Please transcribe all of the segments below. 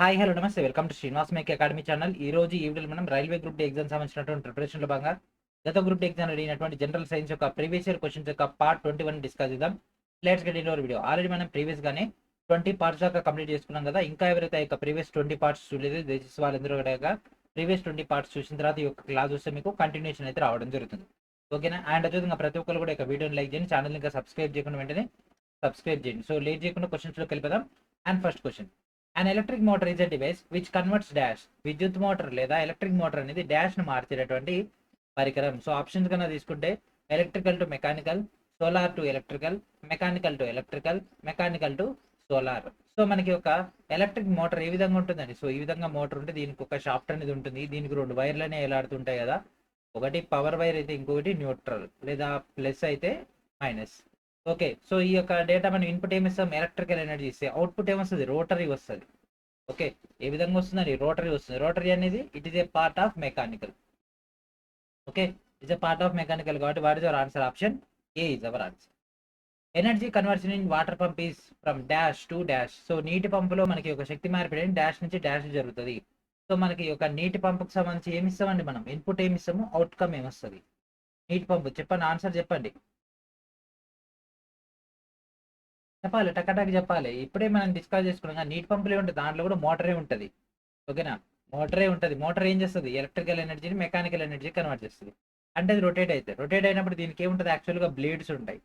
Hi hello నమస్తే welcome to Srinivas make academy channel. ఈ రోజు ఈ వీడియోలో మనం రైల్వే గ్రూప్ డి ఎగ్జామ్ సంబంధించినటువంటి ప్రిపరేషన్లో భాగంగా గత గ్రూప్ డి ఎగ్జామ్ అడిగినటువంటి జనరల్ సైన్స్ యొక్క ప్రీవియస్ ఇయర్ క్వశ్చన్స్ యొక్క పార్ట్ 21 డిస్కస్ చేద్దాం. Let's get in our video. Already మనం ప్రీవియస్ గానే 20 పార్ట్స్ దాకా కంప్లీట్ చేసుకున్నాం కదా. ఇంకా ఎవరైతే ఈ యొక్క ప్రీవియస్ 20 పార్ట్స్ చూడలేదు దయచేసి వాళ్ళందరూ కూడా ప్రీవియస్ 20 పార్ట్స్ చూసిన తర్వాత ఈ యొక్క క్లాస్ వస్తే మీకు కంటిన్యూషన్ అయితే రావడం జరుగుతుంది. ఓకేనా? అండ్ అదేవిధంగా ప్రతి ఒక్కరు కూడా ఈ వీడియోని లైక్ చేయండి, ఛానల్ ఇంకా సబ్స్క్రైబ్ చేయకుండా వెంటనే సబ్స్క్రైబ్ చేయండి. సో లేట్ చేయకుండా క్వశ్చన్స్లోకి వెళ్ళిపోదాం. And first question, and electric motor is a device which converts dash. విద్యుత్ మోటార్ లేదా ఎలక్ట్రిక్ మోటార్ అనేది డాష్ ను మార్చేటటువంటి పరికరం. సో ఆప్షన్స్ కన్నా తీసుకుంటే electrical to mechanical, solar to electrical, mechanical to electrical, mechanical to solar. So మనకి ఒక electric motor ఏ విధంగా ఉంటుందండి? సో ఈ విధంగా మోటార్ ఉంటే దీనికి ఒక షాఫ్ట్ అనేది ఉంటుంది. దీనికి రెండు వైర్లు అనేవి ఎలాడుతుంటాయి కదా. ఒకటి పవర్ వైర్ అయితే ఇంకొకటి న్యూట్రల్ లేదా ప్లస్ అయితే మైనస్. ఓకే, సో ఈ యొక్క డేటా మనం ఇన్పుట్ ఏమి ఇస్తాం? ఎలక్ట్రికల్ ఎనర్జీ ఇస్తే అవుట్పుట్ ఏమొస్తుంది? రోటరీ వస్తుంది. ఓకే, ఏ విధంగా వస్తుందండి? రోటరీ వస్తుంది. రోటరీ అనేది it is a part of mechanical. Okay, it's a part of mechanical కాబట్టి what is our answer? Option A is our answer. Energy conversion in water pump is from dash to dash. So నీటి పంపులో మనకి ఒక శక్తి మార్పిడి dash నుంచి dash జరుగుతుంది. So మనకి ఒక నీటి పంపుకు సంబంధించి ఏమి ఇస్తామండి? మనం ఇన్పుట్ ఏమి ఇస్తాము, అవుట్కమ్ ఏమొస్తుంది? నీటి పంపు చెప్పండి, ఆన్సర్ చెప్పండి. చెప్పాలి, టకటాకి చెప్పాలి. ఇప్పుడే మనం డిస్కస్ చేసుకున్నాం, నీటి పంపులే ఉంటుంది, దాంట్లో కూడా మోటరే ఉంటుంది. ఓకేనా? మోటరే ఉంటుంది. మోటార్ ఏం చేస్తుంది? ఎలక్ట్రికల్ ఎనర్జీని మెకానికల్ ఎనర్జీ కన్వర్ట్ చేస్తుంది. అంటే అది రొటేట్ అయితే రొటేట్ అయినప్పుడు దీనికి ఏముంటుంది? యాక్చువల్గా బ్లేడ్స్ ఉంటాయి.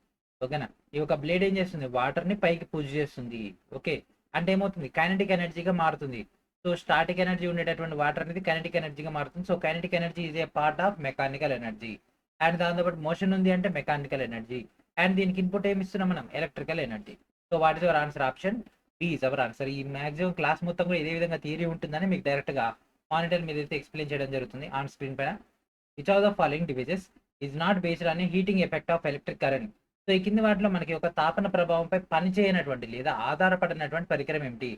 ఓకేనా? ఈ యొక్క బ్లేడ్ ఏం చేస్తుంది? వాటర్ని పైకి పుష్ చేస్తుంది. ఓకే, అంటే ఏమవుతుంది? కైనెటిక్ ఎనర్జీగా మారుతుంది. సో స్టాటిక్ ఎనర్జీ ఉండేటటువంటి వాటర్ అనేది కైనెటిక్ ఎనర్జీగా మారుతుంది. So kinetic energy is a part of mechanical energy. And దాంతోపాటు మోషన్ ఉంది అంటే మెకానికల్ ఎనర్జీ. అండ్ దీనికి ఇన్పుట్ ఏమి ఇస్తున్నాం మనం? Electrical energy. So what is our answer? Option B is our answer. ఈ మాక్సిమం క్లాస్ మొత్తం కూడా ఇదే విధంగా థియరీ ఉంటుందని మీకు డైరెక్ట్ గా మానిటర్ మీద అయితే ఎక్స్ప్లెయిన్ చేయడం జరుగుతుంది ఆన్ స్క్రీన్ పైన. Which of the following devices is not based on heating effect of electric current. So ఈ కింది వాటిలో మనకి ఒక తాపన ప్రభావంపై పనిచేయనటువంటి లేదా ఆధారపడినటువంటి పరికరం ఏమిటి?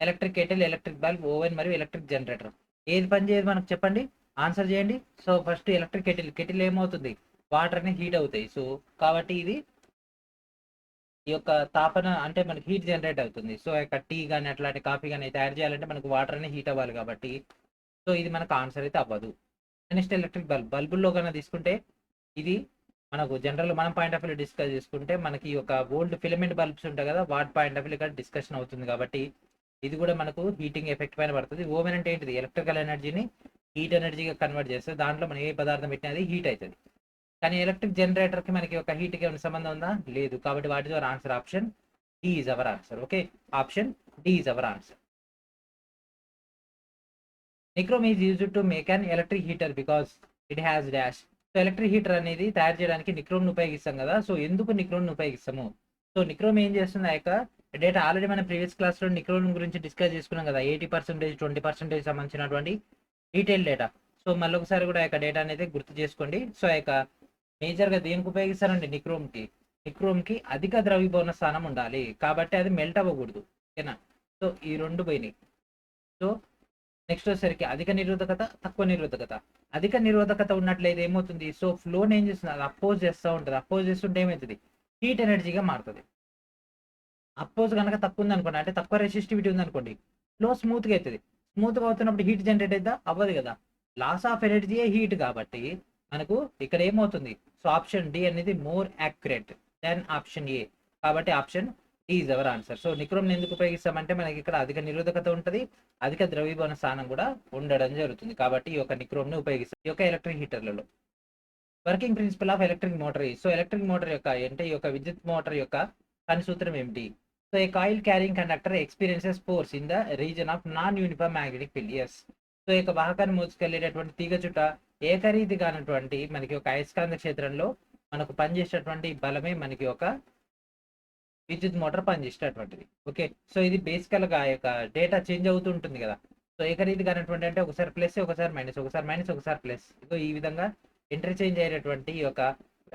Electric kettle, electric bulb, oven మరియు ఎలక్ట్రిక్ జనరేటర్. ఏది పనిచేయదు మనకు చెప్పండి, ఆన్సర్ చేయండి. So first electric kettle. Kettle ఏమవుతుంది? వాటర్ ని హీట్ అవుతాయి. సో కాబట్టి ఇది ఈ యొక్క తాపన అంటే మనకి హీట్ జనరేట్ అవుతుంది. సో యొక్క టీ కానీ అట్లాంటి కాఫీ కానీ తయారు చేయాలంటే మనకు వాటర్ అనేది హీట్ అవ్వాలి కాబట్టి సో ఇది మనకు ఆన్సర్ అయితే అవ్వదు. Next electric bulb. బల్బుల్లో కన్నా తీసుకుంటే ఇది మనకు జనరల్ మనం పాయింట్ ఆఫ్ వ్యూ డిస్కస్ చేసుకుంటే మనకి ఒక ఓల్డ్ ఫిలమెంట్ బల్బ్స్ ఉంటాయి కదా, వాటి పాయింట్ ఆఫ్ వ్యూ ఇక్కడ డిస్కషన్ అవుతుంది కాబట్టి ఇది కూడా మనకు హీటింగ్ ఎఫెక్ట్ పైన పడుతుంది. ఓవెన్ అంటే ఏంటిది? ఎలక్ట్రికల్ ఎనర్జీని హీట్ ఎనర్జీగా కన్వర్ట్ చేస్తే దాంట్లో మనం ఏ పదార్థం పెట్టినా అది హీట్ అవుతుంది. కానీ ఎలక్ట్రిక్ జనరేటర్ కి మనకి ఒక హీట్ కి ఏమైనా సంబంధం ఉందా? లేదు. కాబట్టి what is our answer? Option D is our answer. Okay, option D is our answer. Nichrome is used to make an electric heater because it has dash. So electric heater అనేది తయారు చేయడానికి nichrome ను ఉపయోగిస్తాం కదా. So ఎందుకు nichrome ను ఉపయోగిస్తాము? So nichrome ఏం చేస్తుంది? ఆ యొక్క డేటా ఆల్రెడీ మన ప్రీవియస్ క్లాస్ లో నిక్రోమ్ గురించి డిస్కస్ చేసుకున్నాం కదా. 80%, 20% సంబంధించినటువంటి డీటెయిల్ డేటా. సో మళ్ళీ ఒకసారి కూడా ఆ యొక్క డేటా అనేది గుర్తు చేసుకోండి. సో ఆ యొక్క మేజర్ గా దేనికి ఉపయోగిస్తారండి? నిక్రోమ్ కి అధిక ద్రవీభవన స్థానం ఉండాలి కాబట్టి అది మెల్ట్ అవ్వకూడదు. ఓకేనా? సో ఈ రెండు పోయినాయి. సో నెక్స్ట్ వచ్చేసరికి అధిక నిరోధకత, తక్కువ నిరోధకత. అధిక నిరోధకత ఉన్నట్లయితే ఏమవుతుంది? సో ఫ్లోని ఏం చేస్తుంది? అది అపోజ్ చేస్తూ ఉంటుంది. అపోజ్ చేస్తుంటే ఏమవుతుంది? హీట్ ఎనర్జీగా మారుతుంది. అపోజ్ కనుక తక్కువ ఉంది అనుకోండి, అంటే తక్కువ రెసిస్టివిటీ ఉంది అనుకోండి, ఫ్లో స్మూత్ గా అవుతుంది. స్మూత్ గా అవుతున్నప్పుడు హీట్ జనరేట్ అవుతుందా? అవ్వదు కదా. లాస్ ఆఫ్ ఎనర్జీయే హీట్ కాబట్టి మనకు ఇక్కడ ఏమవుతుంది? సో ఆప్షన్ డి అనేది more accurate then option A. కాబట్టి option D is our answer. So nichrome ఎందుకు ఉపయోగిస్తామంటే మనకి ఇక్కడ అధిక నిరోధకత ఉంటుంది, అధిక ద్రవీభవన స్థానం కూడా ఉండడం జరుగుతుంది. కాబట్టి ఈ యొక్క నిక్రోమ్ ని ఉపయోగిస్తాం ఈ యొక్క ఎలక్ట్రిక్ హీటర్లలో. Working principle of electric motor. So electric motor యొక్క అంటే ఈ యొక్క విద్యుత్ మోటార్ యొక్క పని సూత్రం ఏమిటి? So a coil carrying conductor experiences force in the region of non uniform magnetic field. Yes. So ఈ యొక్క వాహకాన్ని మోసుకెళ్ళేటటువంటి తీగ చుట్ట ఏకరీతి కానటువంటి మనకి ఒక అయస్కాంత క్షేత్రంలో మనకు పనిచేసేటటువంటి బలమే మనకి ఒక విద్యుత్ మోటార్ పనిచేసేటటువంటిది. ఓకే, సో ఇది బేసికల్ గా యొక్క డేటా చేంజ్ అవుతూ ఉంటుంది కదా. సో ఏకరీతి కానటువంటి అంటే ఒకసారి ప్లస్, ఒకసారి మైనస్, ఒకసారి మైనస్, ఒకసారి ప్లస్. ఇదో ఈ విధంగా ఇంటర్చేంజ్ అయ్యేటటువంటి ఈ యొక్క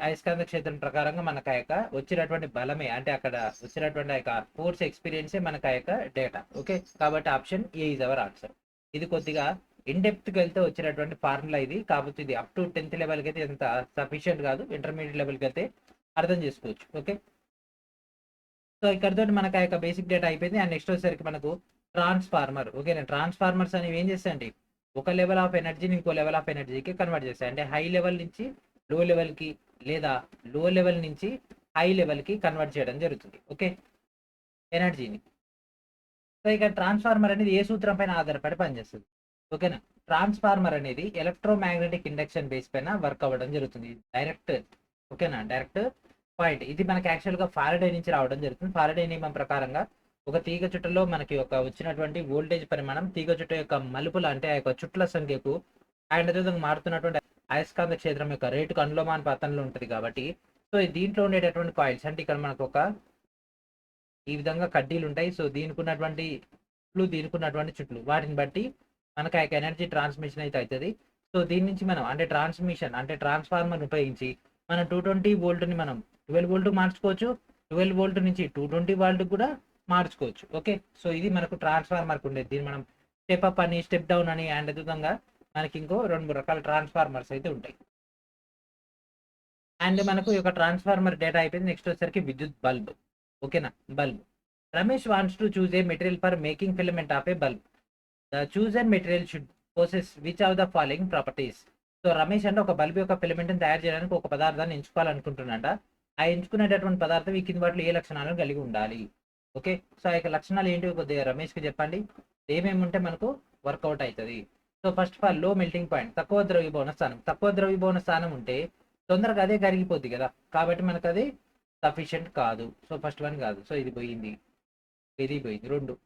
అయస్కాంత క్షేత్రం ప్రకారంగా మనకు ఆ యొక్క వచ్చినటువంటి బలమే అంటే అక్కడ వచ్చినటువంటి ఆ యొక్క ఫోర్స్ ఎక్స్పీరియన్సే మనకు ఆ యొక్క డేటా. ఓకే, కాబట్టి option A is our answer. ఇది కొద్దిగా ఇన్ డెప్త్ కి వెళ్తే వచ్చినటువంటి ఫార్ములా ఇది. కాబట్టి ఇది అప్ టు 10th లెవెల్కి అయితే ఎంత సఫిషియెంట్ కాదు, ఇంటర్మీడియట్ లెవెల్కి అయితే అర్థం చేసుకోవచ్చు. ఓకే, సో ఇక్కడతో మనకు ఆ యొక్క బేసిక్ డేటా అయిపోయింది. అండ్ నెక్స్ట్ వచ్చేసరికి మనకు ట్రాన్స్ఫార్మర్. ఓకేనా. ట్రాన్స్ఫార్మర్స్ అనేవి ఏం చేస్తాయండి, ఒక లెవెల్ ఆఫ్ ఎనర్జీని ఇంకో లెవెల్ ఆఫ్ ఎనర్జీకి కన్వర్ట్ చేస్తాయి. అంటే హై లెవెల్ నుంచి లో లెవెల్కి, లేదా లో లెవెల్ నుంచి హై లెవెల్కి కన్వర్ట్ చేయడం జరుగుతుంది. ఓకే, ఎనర్జీని. సో ఇక ట్రాన్స్ఫార్మర్ అనేది ఏ సూత్రం పైన ఆధారపడి పనిచేస్తుంది. ఓకేనా. ట్రాన్స్ఫార్మర్ అనేది ఎలక్ట్రోమాగ్నెటిక్ ఇండక్షన్ బేస్ పైన వర్క్ అవ్వడం జరుగుతుంది డైరెక్ట్. ఓకేనా, డైరెక్ట్ పాయింట్. ఇది మనకి యాక్చువల్గా ఫారడే నుంచి రావడం జరుగుతుంది. ఫారడే నియమం ప్రకారంగా ఒక తీగ చుట్టలో మనకి ఒక వచ్చినటువంటి వోల్టేజ్ పరిమాణం తీగ చుట్ట యొక్క మలుపుల, అంటే ఆ యొక్క చుట్ల సంఖ్యకు అండ్ అదేవిధంగా మారుతున్నటువంటి అయస్కాంత క్షేత్రం యొక్క రేటుకు అనులోమానుపాతంలో ఉంటుంది కాబట్టి, సో దీంట్లో ఉండేటటువంటి కాయిల్స్ అంటే ఇక్కడ మనకు ఒక ఈ విధంగా కడ్డీలు ఉంటాయి. సో దీనికి ఉన్నటువంటి చుట్లు వాటిని బట్టి మనకు ఆ యొక్క ఎనర్జీ ట్రాన్స్మిషన్ అయితే అవుతుంది. సో దీని నుంచి మనం అంటే ట్రాన్స్మిషన్ అంటే ట్రాన్స్ఫార్మర్ ఉపయోగించి మనం 220 వోల్ట్ని మనం 12 వోల్ట్ మార్చుకోవచ్చు. 12 వోల్ట్ నుంచి 220 వోల్ట్ కూడా మార్చుకోవచ్చు. ఓకే, సో ఇది మనకు ట్రాన్స్ఫార్మర్కి ఉండేది. దీన్ని మనం స్టెప్ అప్ అని, స్టెప్ డౌన్ అని, అండ్ అదేవిధంగా మనకి ఇంకో 2-3 రకాల ట్రాన్స్ఫార్మర్స్ అయితే ఉంటాయి. అండ్ మనకు ఈ యొక్క ట్రాన్స్ఫార్మర్ డేటా అయిపోయింది. నెక్స్ట్ వచ్చేసరికి విద్యుత్ బల్బ్. ఓకేనా, bulb. Ramesh wants to choose a material for making filament of a bulb. The chosen material should possess which of the following properties. So Ramesh అంటే ఒక బల్బ్ యొక్క ఫిలమెంట్ని తయారు చేయడానికి ఒక పదార్థాన్ని ఎంచుకోవాలనుకుంటున్నాడ. ఆ ఎంచుకునేటటువంటి పదార్థం ఈ కింది వాటిలో ఏ లక్షణాలను కలిగి ఉండాలి. ఓకే, సో ఆ యొక్క లక్షణాలు ఏంటి కొద్దిగా రమేష్కి చెప్పండి. ఏమేమి ఉంటే మనకు వర్కౌట్ అవుతుంది. సో ఫస్ట్ ఆఫ్ ఆల్ లో మెల్టింగ్ పాయింట్, తక్కువ ద్రవ్యభవన స్థానం. తక్కువ ద్రవ్యభవన స్థానం ఉంటే తొందరగా అదే కరిగిపోద్ది కదా, కాబట్టి మనకు అది సఫిషియంట్ కాదు. సో ఫస్ట్ వన్ కాదు. సో ఇది పోయింది, ఇది పోయింది. 2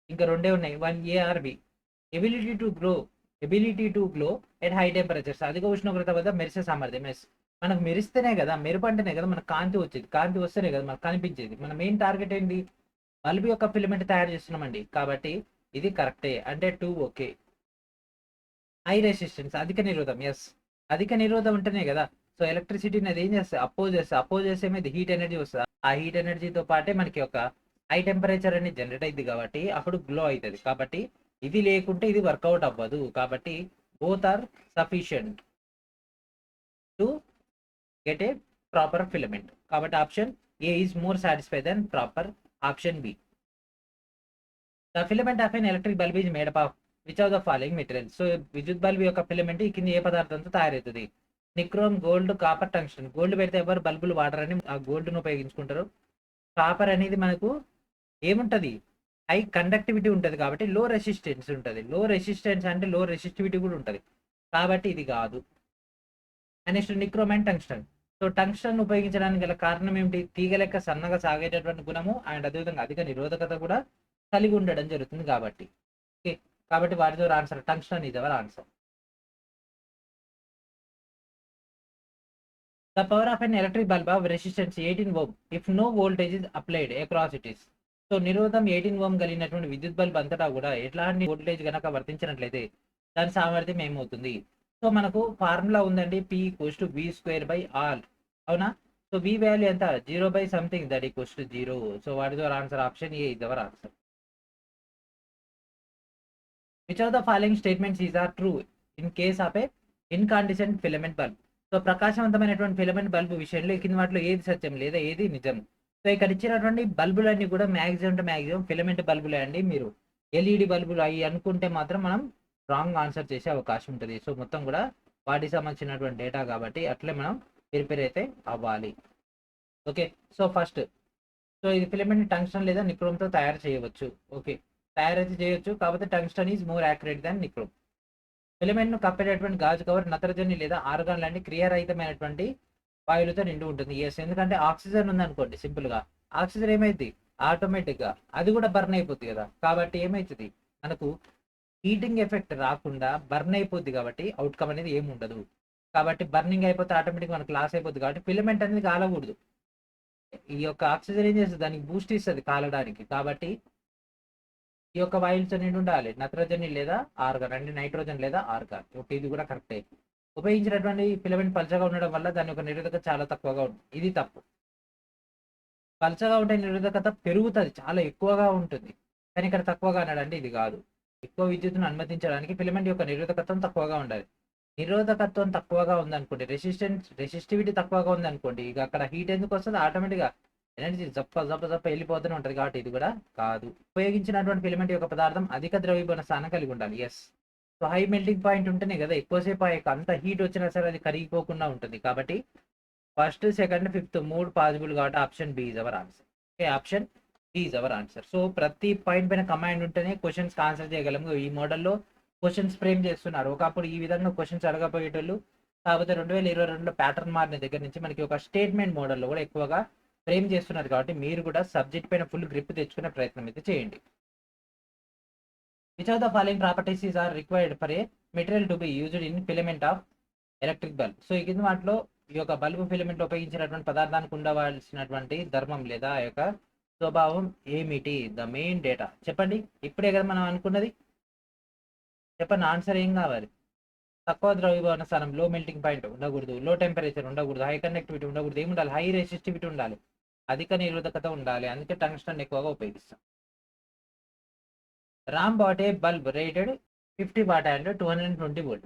ఇంకా 2 ఉన్నాయి. 1 ability to glow at high temperatures. అధిక ఉష్ణోగ్రత వద్ద మెరిసే సామర్థ్యం. ఎస్, మనకు మెరిస్తేనే కదా, మెరుపు అంటేనే కదా మనకు కాంతి వచ్చేది. కాంతి వస్తేనే కదా మనకు కనిపించేది. మన మెయిన్ టార్గెట్ ఏంటి, బల్బు యొక్క ఫిలమెంట్ తయారు చేస్తున్నామండి, కాబట్టి ఇది కరెక్టే. అంటే 2 ఓకే. హై రెసిస్టెన్స్, అధిక నిరోధం. ఎస్, అధిక నిరోధం ఉంటేనే కదా సో ఎలక్ట్రిసిటీని అది ఏం చేస్తే అపోజ్ చేస్తే ఏమైంది, హీట్ ఎనర్జీ వస్తుంది. ఆ హీట్ ఎనర్జీతో పాటే మనకి ఒక హై టెంపరేచర్ అనేది జనరేట్ అయింది కాబట్టి అప్పుడు గ్లో అవుతుంది. కాబట్టి ఇది లేకుంటే ఇది వర్కౌట్ అవ్వదు. కాబట్టి both are sufficient to get a proper filament. కాబట్టి option A is more satisfy then proper option B. The filament of an electric bulb is made up of which of the following material. So విద్యుత్ bulb యొక్క filament ఈ కింద ఏ పదార్థంతో తయారవుతుంది. Nichrome, gold, copper, tungsten. Gold పెడితే ఎవరు బల్బులు వాడరని ఆ గోల్డ్ను ఉపయోగించుకుంటారు. కాపర్ అనేది మనకు ఏముంటది, హై కండక్టివిటీ ఉంటుంది కాబట్టి లో రెసిస్టెన్స్ ఉంటుంది. లో రెసిస్టెన్స్ అంటే లో రెసిస్టివిటీ కూడా ఉంటుంది, కాబట్టి ఇది కాదు. Next nichrome and tungsten. So tungsten ఉపయోగించడానికి గల కారణం ఏమిటి, తీగ లెక్క సన్నగా సాగేటటువంటి గుణము అండ్ అదేవిధంగా అధిక నిరోధకత కూడా కలిగి ఉండడం జరుగుతుంది కాబట్టి. ఓకే, కాబట్టి వాటితో ఆన్సర్ టంగ్స్టన్ ఇది ever answer. The power of an electric bulb of resistance 18 ohm if no voltage is applied across it is. So నిరోధం 18 ఓం కలిగినటువంటి విద్యుత్ బల్బ్ అంతటా కూడా ఎట్లాంటి వోల్టేజ్ గనక వర్తించినట్లయితే దాని సామర్థ్యం ఏమవుతుంది. సో మనకు ఫార్ములా ఉందండి, P=V²/R. అవునా. సో V వాల్యూ ఎంత, 0/something that equals to 0. So what is your answer, option A is our answer. Which of the following statements is are true in case of a incandescent filament bulb. So ప్రకాశవంతమైనటువంటి filament bulb విషయంలో కింద వాటిలో ఏది సత్యం లేదా ఏది నిజం. So ఇక్కడ ఇచ్చినటువంటి బల్బులన్నీ కూడా మ్యాక్సిమం ఫిలమెంట్ బల్బులే అండి. మీరు ఎల్ఈడి బల్బులు అవి అనుకుంటే మాత్రం మనం రాంగ్ ఆన్సర్ చేసే అవకాశం ఉంటుంది. సో మొత్తం కూడా వాటికి సంబంధించినటువంటి డేటా కాబట్టి అట్లే మనం ప్రిపేర్ అయితే అవ్వాలి. ఓకే, సో ఫస్ట్ సో ఇది ఫిలమెంట్ టంగ్స్టన్ లేదా నిక్రోమ్తో తయారు చేయవచ్చు. ఓకే, తయారైతే చేయొచ్చు, కాకపోతే tungsten is more accurate than nichrome. Filament ను కప్పేటటువంటి గాజు కవర్ నత్రజని లేదా ఆర్గాన్ లాంటి క్రియారహితమైనటువంటి వాయువులతో నిండి ఉంటుంది. ఎస్, ఎందుకంటే ఆక్సిజన్ ఉందనుకోండి, సింపుల్ గా ఆక్సిజన్ ఏమైంది, ఆటోమేటిక్ గా అది కూడా బర్న్ అయిపోతుంది కదా, కాబట్టి ఏమవుతుంది మనకు హీటింగ్ ఎఫెక్ట్ రాకుండా బర్న్ అయిపోద్ది కాబట్టి అవుట్కమ్ అనేది ఏమి ఉండదు. కాబట్టి బర్నింగ్ అయిపోతే ఆటోమేటిక్ మనకు లాస్ అయిపోద్ది. కాబట్టి ఫిలమెంట్ అనేది కాలకూడదు. ఈ యొక్క ఆక్సిజన్ ఏం చేస్తుంది, దానికి బూస్ట్ ఇస్తుంది కాలడానికి. కాబట్టి ఈ యొక్క వాయువులతో నిండి ఉండాలి, నత్రజని లేదా ఆర్గాన్ అంటే నైట్రోజన్ లేదా ఆర్గాన్. ఓకే, ఇది కూడా కరెక్టే. ఉపయోగించినటువంటి ఫిలమెంట్ పల్చగా ఉండడం వల్ల దాని యొక్క నిరోధకత చాలా తక్కువగా ఉంటుంది. ఇది తప్పు. పల్చగా ఉంటే నిరోధకత పెరుగుతుంది, చాలా ఎక్కువగా ఉంటుంది. కానీ ఇక్కడ తక్కువగా అన్నాడంటే ఇది కాదు. ఎక్కువ విద్యుత్తును అనుమతించడానికి ఫిలమెంట్ యొక్క నిరోధకత్వం తక్కువగా ఉండాలి. నిరోధకత్వం తక్కువగా ఉందనుకోండి, రెసిస్టివిటీ తక్కువగా ఉందనుకోండి, ఇక అక్కడ హీట్ ఎందుకు వస్తుంది, ఆటోమేటిక్గా ఎనర్జీ జప్ప జప్ప జప్ప వెళ్ళిపోతూనే ఉంటుంది కాబట్టి ఇది కూడా కాదు. ఉపయోగించినటువంటి ఫిలమెంట్ యొక్క పదార్థం అధిక ద్రవీభవన స్థానం కలిగి ఉండాలి. ఎస్. సో హై మెల్టింగ్ పాయింట్ ఉంటేనే కదా ఎక్కువసేపు ఆ యొక్క అంత హీట్ వచ్చినా సరే అది కరిగిపోకుండా ఉంటుంది. కాబట్టి ఫస్ట్, సెకండ్, ఫిఫ్త్ 3 పాసిబుల్ కాబట్టి option B is our answer. Okay, option B is our answer. So ప్రతి పాయింట్ పైన కమాండ్ ఉంటేనే క్వశ్చన్స్ ఆన్సర్ చేయగలము. ఈ మోడల్లో క్వశ్చన్స్ ఫ్రేమ్ చేస్తున్నారు. ఒకప్పుడు ఈ విధంగా క్వశ్చన్స్ అడగపోయేటోళ్ళు. కాకపోతే 2022లో ప్యాటర్న్ మారిన దగ్గర నుంచి మనకి ఒక స్టేట్మెంట్ మోడల్లో కూడా ఎక్కువగా ఫ్రేమ్ చేస్తున్నారు. కాబట్టి మీరు కూడా సబ్జెక్ట్ పైన ఫుల్ గ్రిప్ తెచ్చుకునే ప్రయత్నం అయితే చేయండి. Which of the following properties is are required for a material to be used in filament of electric bulb. So ఈ కింద వాటిలో ఈ యొక్క బల్బు ఫిలమెంట్ ఉపయోగించినటువంటి పదార్థానికి ఉండవలసినటువంటి ధర్మం లేదా ఆ యొక్క స్వభావం ఏమిటి? ద మెయిన్ డేటా చెప్పండి. ఇప్పుడే కదా మనం అనుకున్నది. చెప్పండి ఆన్సర్ ఏం కావాలి? తక్కువ ద్రవీభవన స్థానం, లో మెల్టింగ్ పాయింట్ ఉండకూడదు, లో టెంపరేచర్ ఉండకూడదు, హై కండక్టివిటీ ఉండకూడదు, ఏమి ఉండాలి? హై రెసిస్టివిటీ ఉండాలి, అధిక నిరోధకత ఉండాలి. అందుకే టంగ్స్టన్ ఎక్కువగా ఉపయోగిస్తాం. Ram bought a bulb rated 50 what and 220 volt.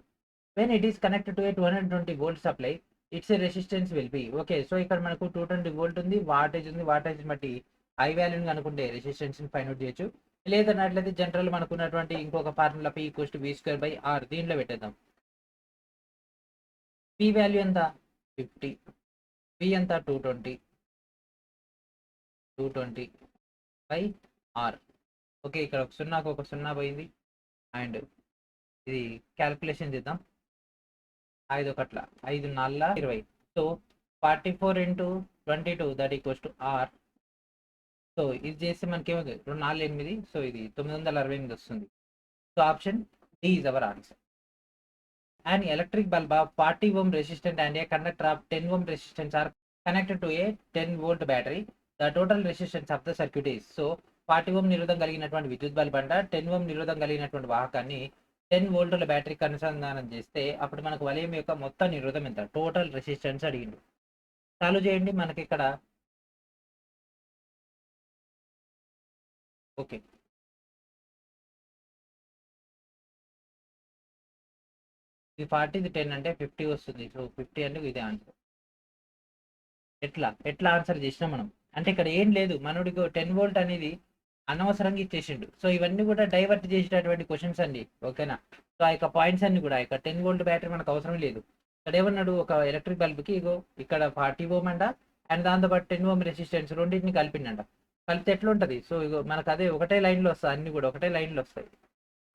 When it is connected to A 220 volt supply it's resistance will be. Okay, so ఇక్కడ మనకు 220 వోల్ట్ ఉంది, వాటేజ్ ఉంది. వాటేజ్ బట్టి హై వాల్యూని అనుకుంటే రెసిస్టెన్స్ ఫైండ్ అవుట్ చేయొచ్చు. లేదన్నట్లయితే జనరల్ మనకున్నటువంటి ఇంకొక ఫార్ములా P = V²/R దీంట్లో పెట్టేద్దాం. P వాల్యూ ఎంత? 50. P ఎంత? 220/R. ఓకే, ఇక్కడ ఒక సున్నాకు ఒక సున్నా పోయింది. అండ్ ఇది క్యాల్కులేషన్ చేద్దాం. 5 ఒకట్ల 5 4 20. So 44 × 22 that equals to R. So ఇది చేస్తే మనకి ఏమవుతుంది? 2 4 8. సో ఇది 968 వస్తుంది. So option D is our answer. An electric bulb of 40 ohm resistance and a conductor of 10 ohm resistance are connected to a 10 volt battery. The total resistance of the circuit is. So 40 ohm నిరోధం కలిగినటువంటి విద్యుత్ bulb అంట 10 ohm నిరోధం కలిగినటువంటి వాహకాన్ని 10 వోల్టుల బ్యాటరీకి అనుసంధానం చేస్తే అప్పుడు మనకు వలయం యొక్క మొత్తం నిరోధం ఎంత? టోటల్ రెసిస్టెన్స్ అడిగిండు. సాల్వ్ చేయండి. మనకి ఇక్కడ ఓకే, ఇది 40, ఇది 10 అంటే 50 వస్తుంది. సో 50 అంటే ఇదే ఆన్సర్. ఎట్లా ఆన్సర్ చేసినా మనం అంటే ఇక్కడ ఏం లేదు, మనోడికి 10 వోల్ట్ అనేది అనవసరంగా ఇచ్చేసిండు. సో ఇవన్నీ కూడా డైవర్ట్ చేసేటటువంటి క్వశ్చన్స్ అండి. ఓకేనా? సో ఆ యొక్క పాయింట్స్ అన్ని కూడా ఇక్కడ 10 వోల్ట్ బ్యాటరీ మనకు అవసరం లేదు. ఇక్కడ ఏమన్నాడు? ఒక ఎలక్ట్రిక్ బల్బ్కి ఇగో ఇక్కడ 40 ఓం అంట అండ్ దాంతోపాటు 10 ఓం రెసిస్టెన్స్ రెండింటిని కలిపిండంట. కలిపితే ఎట్లా ఉంటుంది? సో ఇగో మనకు అదే ఒకటే లైన్లో వస్తాయి, అన్ని కూడా ఒకటే లైన్లో వస్తాయి.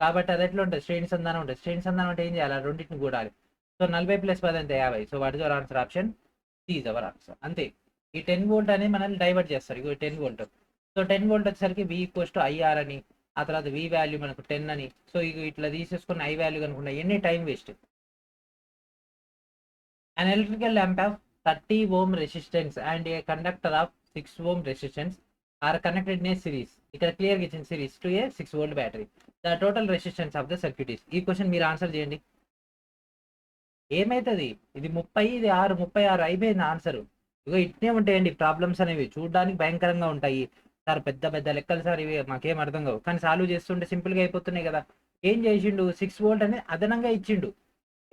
కాబట్టి అది ఎట్లా ఉంటుంది? శ్రేణి సంధానం ఉంటుంది. శ్రేణి సంధానం అంటే ఏం చేయాలి? రెండింటిని కూడాలి. సో 40 + 10 అంటే 50. So what is our answer? Option C is our answer. అంతే. ఈ 10 వోల్ట్ అనేది మనల్ని డైవర్ట్ చేస్తారు. ఇగో 10 వోల్ట్. సో 10 వోల్ట్ వచ్చేసరికి V = IR అని, ఆ తర్వాత V వాల్యూ మనకు 10 అని. సో ఇక ఇట్లా తీసేసుకున్న I వాల్యూ కనుకున్న ఎన్ని time waste. An electrical lamp of 30 ohm resistance and a conductor of 6 ohm resistance are connected in a series. ఇక్కడ క్లియర్గా ఇచ్చిన series to A 6 volt battery. The total resistance of the circuit is. ఈ question మీరు answer చేయండి. ఏమవుతుంది? ఇది 30, ఇది 6, 36 అయిపోయింది ఆన్సర్. ఇగో ఇట్నే ఉంటాయండి ప్రాబ్లమ్స్ అనేవి, చూడడానికి భయంకరంగా ఉంటాయి సార్. పెద్ద పెద్ద లెక్కలు సార్ ఇవి, మాకేం అర్థం కావు. కానీ సాల్వ్ చేస్తుంటే సింపుల్గా అయిపోతున్నాయి కదా. ఏం చేసిండు? 6 వోల్ట్ అనేది అదనంగా ఇచ్చిండు.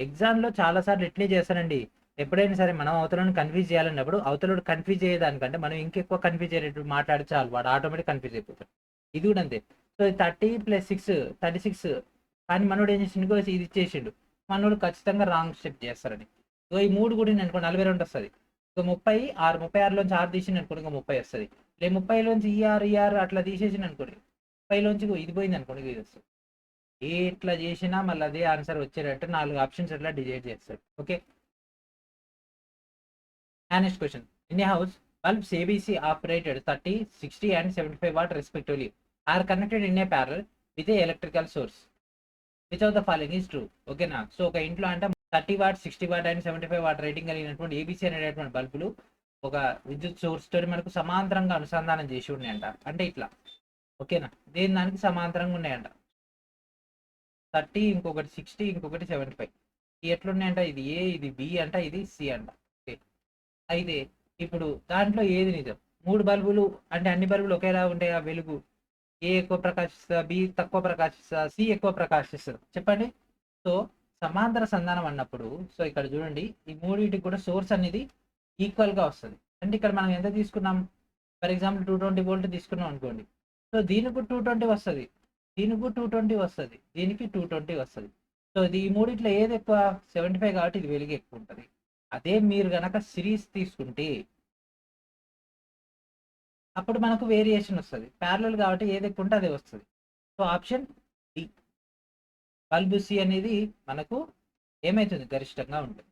ఎగ్జామ్లో చాలాసార్లు ఇట్లే చేస్తానండి. ఎప్పుడైనా సరే మనం అవతలను కన్ఫ్యూజ్ చేయాలన్నప్పుడు అవతలోడు కన్ఫ్యూజ్ అయ్యేదానికంటే మనం ఇంకెక్కువ కన్ఫ్యూజ్ అయ్యేటట్టు మాట్లాడి చాలు, వాడు ఆటోమేటిక్ కన్ఫ్యూజ్ అయిపోతాడు. ఇది కూడా అంతే. సో 30 + 6 36. కానీ మనోడు ఏం చేసిండు? ఇది ఇచ్చేసిండు. మనోడు ఖచ్చితంగా రాంగ్ స్టెప్ చేస్తారని. సో ఈ 3 కూడా అనుకో 42 వస్తుంది. సో 30 6 36లోంచి 6 తీసిండు అనుకోండి, ఇంకా 30 వస్తుంది. లేదు 30లోంచి ఈఆర్ అట్లా తీసేసిండు అనుకోండి, 30లోంచి ఇది పోయింది అనుకోండి, ఇది వస్తుంది. ఎట్లా చేసినా మళ్ళీ అదే ఆన్సర్ వచ్చేటట్టు 4 ఆప్షన్స్ అట్లా డిజైడ్ చేస్తాడు. Okay, next question. In a house bulbs ABC operated 30, 60 and 75 watt respectively are connected in a parallel with a electrical source. Which of the following is true? ఓకేనా? సో ఒక ఇంట్లో అంటే 30 what 60 what and 75 what rating కలిగినటువంటి ABC అనేటటువంటి బల్బులు ఒక విద్యుత్ source తోటి మనకు సమాంతరంగా అనుసంధానం చేసి ఉన్నాయంట. అంటే ఇట్లా. ఓకేనా? దేని దానికి సమాంతరంగా ఉన్నాయంట. 30, ఇంకొకటి 60, ఇంకొకటి 75. ఎట్లున్నాయంట? ఇది ఏ, ఇది బి అంట, ఇది సి అంట. ఓకే, అయితే ఇప్పుడు దాంట్లో ఏది నిజం? 3 బల్బులు అంటే అన్ని బల్బులు ఒకేలా ఉంటాయి. ఆ వెలుగు ఏ ఎక్కువ ప్రకాశిస్తా, బి తక్కువ ప్రకాశిస్తా, సి ఎక్కువ ప్రకాశిస్తుంది? చెప్పండి. సో సమాంతర సంధానం అన్నప్పుడు సో ఇక్కడ చూడండి, ఈ మూడింటికి కూడా సోర్స్ అనేది ఈక్వల్గా వస్తుంది. అంటే ఇక్కడ మనం ఎంత తీసుకున్నాం? ఫర్ ఎగ్జాంపుల్ 220 వోల్ట్ తీసుకున్నాం అనుకోండి. సో దీనికి 220 వస్తది. దీనికి 220 వస్తది. దీనికి 220 వస్తది. సో ఇది ఈ మూడిట్లో ఏది ఎక్కువ? 75 కాబట్టి ఇది వెలుగు ఎక్కువ ఉంటది. అదే మీరు గనక సిరీస్ తీసుకుంటే అప్పుడు మనకు వేరియేషన్ వస్తది. పారలెల్ కాబట్టి ఏది ఎక్కువ ఉంటే అదే వస్తది. So option D. Bulb C అనేది మనకు ఏమైతుంది? గరిష్టంగా ఉంటుంది.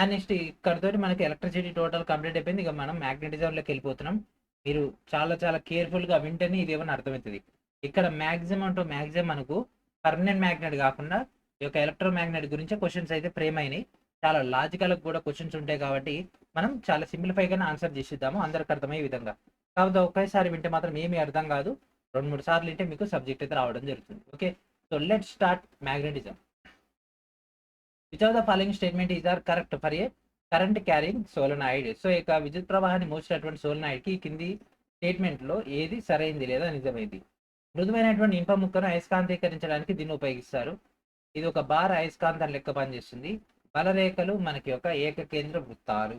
అండ్ నెక్స్ట్ ఇక్కడితోటి మనకి ఎలక్ట్రిసిటీ టోటల్ కంప్లీట్ అయిపోయింది. ఇక మనం మ్యాగ్నెటిజంలోకి వెళ్ళిపోతున్నాం. మీరు చాలా చాలా కేర్ఫుల్గా వింటేనే ఇది ఏమని అర్థమవుతుంది. ఇక్కడ మ్యాక్సిమం టు మ్యాక్సిమం మనకు పర్మనెంట్ మ్యాగ్నెట్ కాకుండా ఈ యొక్క ఎలక్ట్రో మ్యాగ్నెట్ గురించి క్వశ్చన్స్ అయితే ఫ్రేమ్ అయినాయి. చాలా లాజికల్ కూడా క్వశ్చన్స్ ఉంటాయి కాబట్టి మనం చాలా సింప్లిఫైగానే ఆన్సర్ చేసిద్దాము అందరికి అర్థమయ్యే విధంగా. కాకపోతే ఒకేసారి వింటే మాత్రం ఏమీ అర్థం కాదు. 2-3 సార్లు వింటే మీకు సబ్జెక్ట్ అయితే రావడం జరుగుతుంది. Okay, so let start magnetism. Which of the following statement is are correct for a current carrying solenoid. So ఇక విద్యుత్ ప్రవాహాన్ని మోసినటువంటి సోలనాయిడ్ కి కింది స్టేట్మెంట్ లో ఏది సరైంది లేదా నిజమైంది? మృదువైనటువంటి ఇనుప ముక్కను అయస్కాంతీకరించడానికి దీన్ని ఉపయోగిస్తారు. ఇది ఒక బార్ అయస్కాంతం లెక్క పనిచేస్తుంది. బలరేఖలు మనకి ఒక ఏకకేంద్ర వృత్తాలు.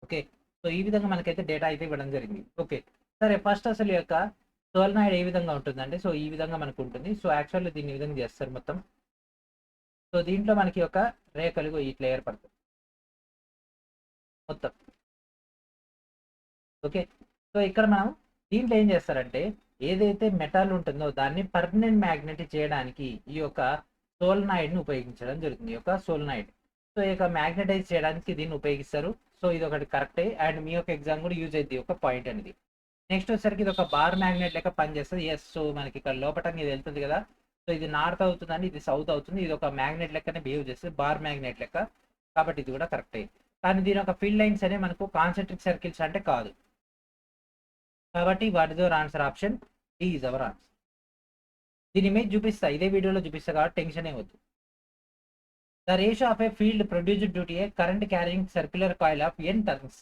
ఓకే, సో ఈ విధంగా మనకైతే డేటా అయితే ఇవ్వడం జరిగింది. ఓకే, సరే ఫస్ట్ అసలు యొక్క సోలనాయిడ్ ఏ విధంగా ఉంటుందంటే సో ఈ విధంగా మనకు ఉంటుంది. సో యాక్చువల్లీ దీన్ని ఈ విధంగా చేస్తారు మొత్తం. సో దీంట్లో మనకి ఒక రేఖలు ఇట్లా ఏర్పడుతుంది మొత్తం. ఓకే, సో ఇక్కడ మనం దీంట్లో ఏం చేస్తారంటే ఏదైతే మెటల్ ఉంటుందో దాన్ని పర్మనెంట్ మ్యాగ్నెట్ చేయడానికి ఈ యొక్క సోలనాయిడ్ ని ఉపయోగించడం జరుగుతుంది. ఈ యొక్క సోలనాయిడ్ సో ఈ యొక్క మ్యాగ్నెటైజ్ చేయడానికి దీన్ని ఉపయోగిస్తారు. సో ఇది ఒకటి కరెక్టే అండ్ మీ యొక్క ఎగ్జామ్ కూడా యూజ్ అయింది ఒక పాయింట్ అనేది. నెక్స్ట్ వచ్చేసరికి ఇది ఒక బార్ మ్యాగ్నెట్ లెక్క పనిచేస్తుంది. ఎస్, సో మనకి ఇక్కడ లోపటంగా ఇది వెళ్తుంది కదా. సో ఇది నార్త్ అవుతుందండి, ఇది సౌత్ అవుతుంది. ఇది ఒక మ్యాగ్నెట్ లెక్కనే బిహేవ్ చేస్తుంది, బార్ మ్యాగ్నెట్ లెక్క. కాబట్టి ఇది కూడా కరెక్టే. కానీ దీని యొక్క ఫీల్డ్ లైన్స్ అనేవి మనకు కాన్సెంట్రిక్ సర్కిల్స్ అంటే కాదు. కాబట్టి what is your answer? Option D is our answer. దీని ఇమేజ్ చూపిస్తా, ఇదే వీడియోలో చూపిస్తా కాబట్టి టెన్షన్ ఏమొద్దు. The ratio of a field produced due to a current carrying circular coil of n turns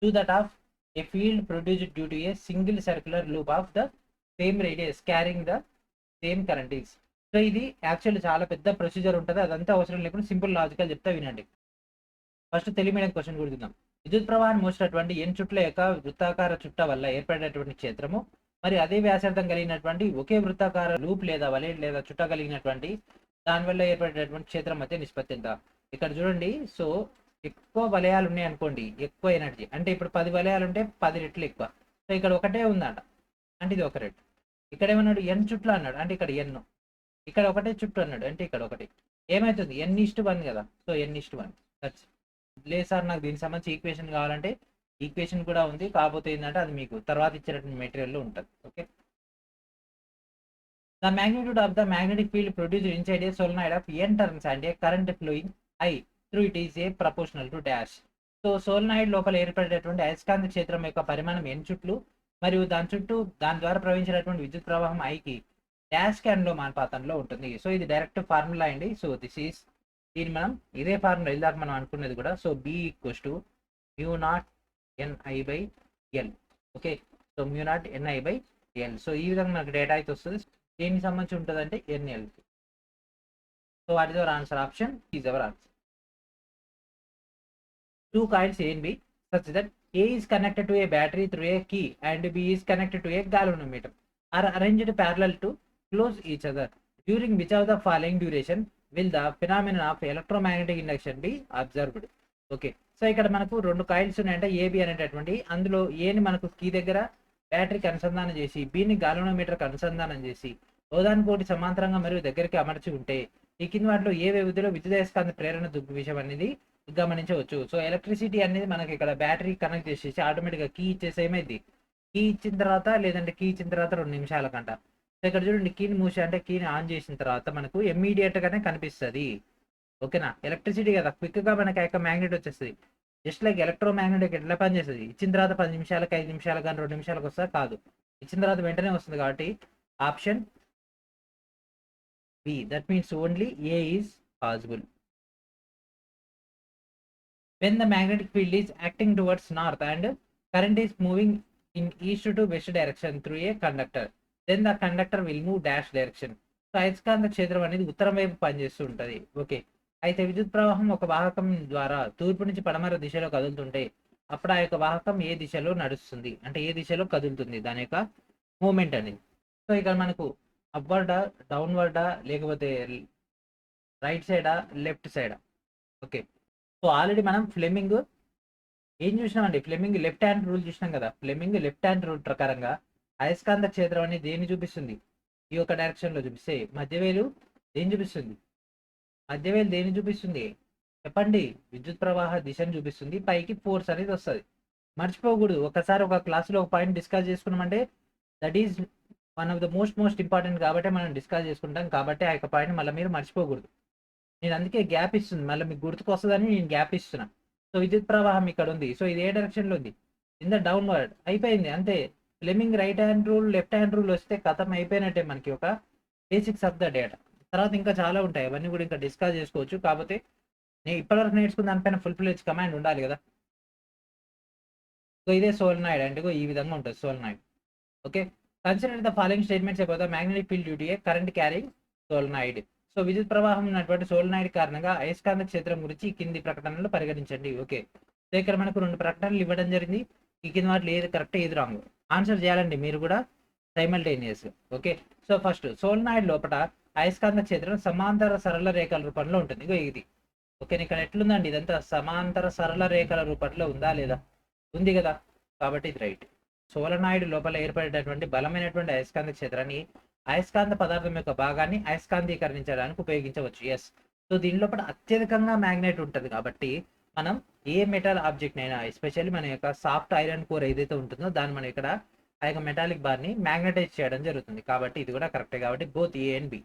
to that of a field produced due to a single circular loop of the same radius carrying the same current is. So ఇది actually చాలా పెద్ద procedure ఉంటుంది, అదంతా అవసరం లేకుండా simple logical చెప్తా వినండి. First Telugu medium question గుర్తుందాం. విద్యుత్ ప్రవాహాన్ని మోసినటువంటి n చుట్ల యొక్క వృత్తాకార చుట్ట వల్ల ఏర్పడినటువంటి క్షేత్రము మరి అదే వ్యాసార్థం కలిగినటువంటి ఒకే వృత్తాకార లూప్ లేదా వలె లేదా చుట్ట కలిగినటువంటి దానివల్ల ఏర్పడేటటువంటి క్షేత్రం మధ్య నిష్పత్తి ఎంత? ఇక్కడ చూడండి, సో ఎక్కువ వలయాలు ఉన్నాయి అనుకోండి, ఎక్కువ ఎనర్జీ అంటే ఇప్పుడు 10 వలయాలు ఉంటే 10 రెట్లు ఎక్కువ. సో ఇక్కడ ఒకటే ఉందంట అంటే ఇది ఒక రెట్. ఇక్కడ ఏమన్నాడు? n చుట్లు అన్నాడు అంటే ఇక్కడ n. ఇక్కడ ఒకటే చుట్టూ అన్నాడు అంటే ఇక్కడ ఒకటి. ఏమవుతుంది? n:1 కదా. So n:1 that's. లేదు సార్ నాకు దీనికి సంబంధించి ఈక్వేషన్ కావాలంటే ఈక్వేషన్ కూడా ఉంది, కాకపోతే ఏంటంటే అది మీకు తర్వాత ఇచ్చినటువంటి మెటీరియల్లో ఉంటుంది. Okay, the magnitude of the magnetic field produced inside a solenoid of n turns and a current flowing I through it is a proportional to dash. So solenoid లోపల ఏర్పడేటటువంటి అయస్కాంత క్షేత్రం యొక్క పరిమాణం n చుట్లు మరియు దాని చుట్టూ దాని ద్వారా ప్రవహించేటటువంటి విద్యుత్ ప్రవాహం ఐకి డాష్ కి అనులోమానుపాతంలో ఉంటుంది. సో ఇది డైరెక్ట్ ఫార్ములా అండి. సో దిస్ ఈస్ దీన్ని మనం ఇదే ఫార్ములా ఇందాక మనం అనుకున్నది కూడా. So B = μ0 NI/L. Okay, so μ0 NI/L. So ఈ విధంగా మనకు డేటా అయితే వస్తుంది. దేనికి సంబంధించి ఉంటుంది అంటే NL. So what is our answer? Option is our answer. Two coils A and B such that A is connected to a battery through a key and B is connected to a galvanometer are arranged parallel to close each other. During which of the following duration will the phenomenon of electromagnetic induction be observed? Okay, so ఇక్కడ మనకు 2 coils ఉన్నాయంటే AB అనేటటువంటి, అందులో ఏని మనకు key దగ్గర బ్యాటరీకి అనుసంధానం చేసి బిని గాల్వనోమీటర్కి అనుసంధానం చేసి ఓదానికోటి సమాంతరంగా మరియు దగ్గరికి అమర్చి ఉంటే ఈ కింది వాటిలో ఏ వ్యవధిలో విద్యుదయస్కాంత ప్రేరణ విషయం అనేది గమనించవచ్చు. సో ఎలక్ట్రిసిటీ అనేది మనకి ఇక్కడ బ్యాటరీ కనెక్ట్ చేసేసి ఆటోమేటిక్గా కీ ఇచ్చేసి ఏమైంది, కీ ఇచ్చిన తర్వాత లేదంటే కీ ఇచ్చిన తర్వాత 2 నిమిషాల కంట. సో ఇక్కడ చూడండి, కీని మూసి అంటే కీని ఆన్ చేసిన తర్వాత మనకు ఇమ్మీడియట్ గానే కనిపిస్తుంది. ఓకేనా, ఎలక్ట్రిసిటీ కదా, క్విక్ గా మనకి యొక్క మ్యాగ్నెట్ వచ్చేస్తుంది. జస్ట్ లైక్ ఎలక్ట్రో మ్యాగ్నెట్ ఎట్లా పనిచేస్తుంది, ఇచ్చిన తర్వాత 10 నిమిషాలకు 5 నిమిషాలు కానీ 2 నిమిషాలకు వస్తా కాదు, ఇచ్చిన తర్వాత వెంటనే వస్తుంది. కాబట్టి option B, that means only A is possible. When the magnetic field is acting towards north and current is moving in east to west direction through a conductor, then the conductor will move dash direction. So అయస్కాంత క్షేత్రం అనేది ఉత్తరం వైపు పనిచేస్తూ ఉంటుంది. Okay, అయితే విద్యుత్ ప్రవాహం ఒక వాహకం ద్వారా తూర్పు నుంచి పడమర దిశలో కదులుతుంటే అప్పుడు ఆ యొక్క వాహకం ఏ దిశలో నడుస్తుంది, అంటే ఏ దిశలో కదులుతుంది, దాని యొక్క మూమెంట్ అనేది. సో ఇక్కడ మనకు అప్వర్డా, డౌన్వర్డా, లేకపోతే రైట్ సైడా, లెఫ్ట్ సైడా. ఓకే, సో ఆల్రెడీ మనం ఫ్లెమింగ్ ఏం చూసినామండి, ఫ్లెమింగ్ లెఫ్ట్ హ్యాండ్ రూల్ చూసినాం కదా. ఫ్లెమింగ్ లెఫ్ట్ హ్యాండ్ రూల్ ప్రకారంగా అయస్కాంత క్షేత్రం అనేది దేన్ని చూపిస్తుంది, ఈ యొక్క డైరెక్షన్ లో చూపిస్తే మధ్యవేలు దేన్ని చూపిస్తుంది, మధ్యవేలు దేన్ని చూపిస్తుంది చెప్పండి, విద్యుత్ ప్రవాహ దిశను చూపిస్తుంది, పైకి ఫోర్స్ అనేది వస్తుంది. మర్చిపోకూడదు, ఒకసారి ఒక క్లాసులో ఒక పాయింట్ డిస్కస్ చేసుకున్నామంటే that is one of the most important కాబట్టి మనం డిస్కస్ చేసుకుంటాం, కాబట్టి ఆ యొక్క పాయింట్ మళ్ళీ మీరు మర్చిపోకూడదు. నేను అందుకే గ్యాప్ ఇస్తుంది, మళ్ళీ మీకు గుర్తుకొస్తుందని నేను గ్యాప్ ఇస్తున్నా. సో విద్యుత్ ప్రవాహం ఇక్కడ ఉంది, సో ఇది ఏ డైరెక్షన్లో ఉంది, ఇన్ ద డౌన్వర్డ్. అయిపోయింది అంతే. Fleming right hand rule, left hand rule వస్తే కథం అయిపోయినట్టే మనకి ఒక బేసిక్స్ ఆఫ్ ద డేటా. తర్వాత ఇంకా చాలా ఉంటాయి, అవన్నీ కూడా ఇంకా డిస్కస్ చేసుకోవచ్చు. కాకపోతే నేను ఇప్పటివరకు నేర్చుకున్న దానిపైన ఫుల్ ఫ్లెడ్జ్ కమాండ్ ఉండాలి కదా. సో ఇదే సోలనాయిడ్ అంటే ఈ విధంగా ఉంటుంది solenoid. Okay, consider the following statements about the magnetic field due to a current carrying solenoid. So విద్యుత్ ప్రవాహం ఉన్నటువంటి సోలనాయిడ్ కారణంగా అయస్కాంత క్షేత్రం గురించి కింది ప్రకటనలు పరిగణించండి. ఓకే, సో ఇక్కడ మనకు 2 ప్రకటనలు ఇవ్వడం జరిగింది. ఈ కింద వాటిలో ఏది కరెక్ట్ ఏది రాంగ్ ఆన్సర్ చేయాలండి మీరు కూడా simultaneous. Okay, so first solenoid లోపల అయస్కాంత క్షేత్రం సమాంతర సరళ రేఖల రూపంలో ఉంటుంది. ఇది ఓకే, ఇక్కడ ఎట్లుందండి, ఇదంతా సమాంతర సరళ రేఖల రూపంలో ఉందా లేదా, ఉంది కదా, కాబట్టి ఇది రైట్. సోలనాయిడ్ లోపల ఏర్పడేటటువంటి బలమైనటువంటి అయస్కాంత క్షేత్రాన్ని అయస్కాంత పదార్థం యొక్క భాగాన్ని అయస్కాంతీకరించడానికి ఉపయోగించవచ్చు. ఎస్, సో దీని లోపల అత్యధికంగా మ్యాగ్నెట్ ఉంటుంది కాబట్టి మనం ఏ మెటల్ ఆబ్జెక్ట్ అయినా, ఎస్పెషల్లీ మన యొక్క సాఫ్ట్ ఐరన్ కోర్ ఏదైతే ఉంటుందో దాన్ని మనం ఇక్కడ ఆ యొక్క మెటాలిక్ బార్ని మ్యాగ్నటైజ్ చేయడం జరుగుతుంది. కాబట్టి ఇది కూడా కరెక్టే. కాబట్టి బోత్ ఏ అండ్ బి.